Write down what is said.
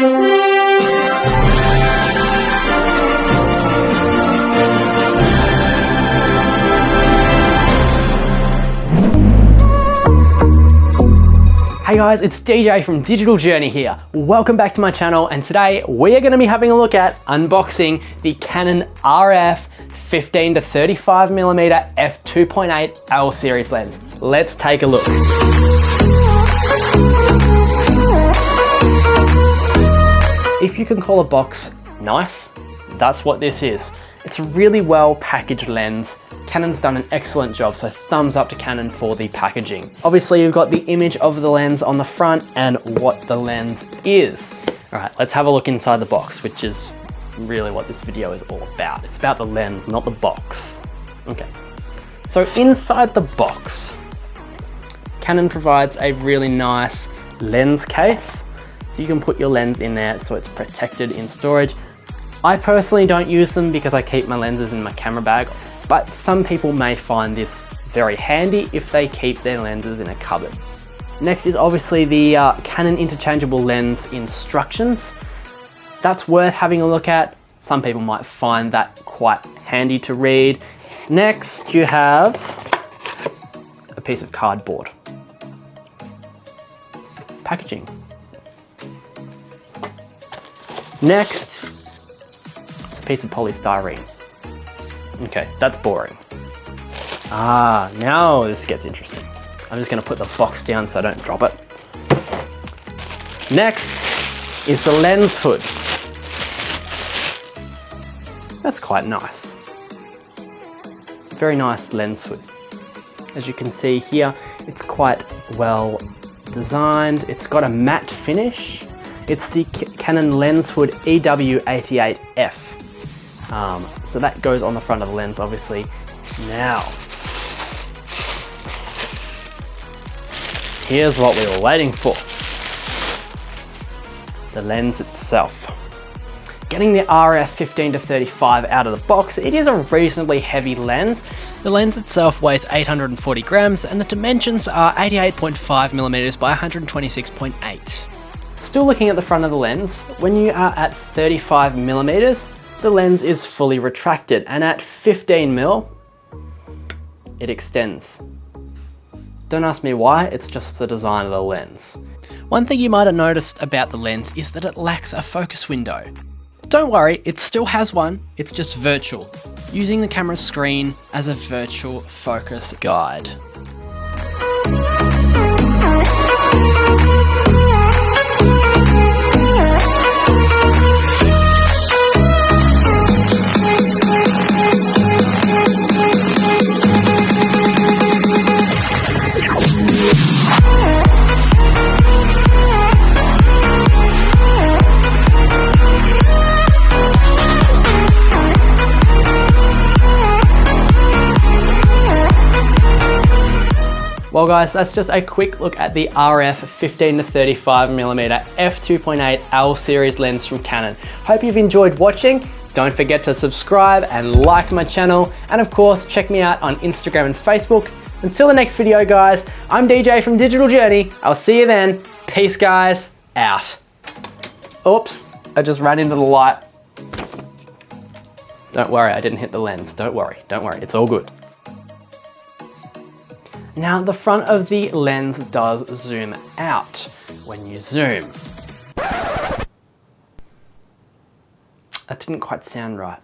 Hey guys, it's DJ from Digital Journey here. Welcome back to my channel, and today we are going to be having a look at unboxing the Canon RF 15 to 35mm f2.8 L series lens. Let's take a look. If you can call a box nice, that's what this is. It's a really well packaged lens. Canon's done an excellent job, so thumbs up to Canon for the packaging. Obviously, you've got the image of the lens on the front and what the lens is. All right, let's have a look inside the box, which is really what this video is all about. It's about the lens, not the box. Okay, so inside the box, Canon provides a really nice lens case. So you can put your lens in there so it's protected in storage. I personally don't use them because I keep my lenses in my camera bag, but some people may find this very handy if they keep their lenses in a cupboard. Next is obviously the Canon interchangeable lens instructions. That's worth having a look at. Some people might find that quite handy to read. Next, you have a piece of cardboard. Packaging. Next, a piece of polystyrene. Okay, that's boring. Now this gets interesting. I'm just gonna put the box down so I don't drop it. Next is the lens hood. That's quite nice. Very nice lens hood. As you can see here, it's quite well designed. It's got a matte finish. It's the Canon lens hood EW88F. So that goes on the front of the lens, obviously. Now, here's what we were waiting for. The lens itself. Getting the RF 15 to 35 out of the box, it is a reasonably heavy lens. The lens itself weighs 840 grams and the dimensions are 88.5mm by 126.8. Still looking at the front of the lens, when you are at 35mm, the lens is fully retracted, and at 15mm, it extends. Don't ask me why, it's just the design of the lens. One thing you might have noticed about the lens is that it lacks a focus window. Don't worry, it still has one, it's just virtual, using the camera screen as a virtual focus guide. Well guys, that's just a quick look at the RF 15 to 35mm f2.8 L series lens from Canon. Hope you've enjoyed watching. Don't forget to subscribe and like my channel, and of course check me out on Instagram and Facebook. Until the next video guys, I'm DJ from Digital Journey. I'll see you then. Peace guys, out. Oops, I just ran into the light. Don't worry, I didn't hit the lens. Don't worry, it's all good. Now the front of the lens does zoom out when you zoom. That didn't quite sound right.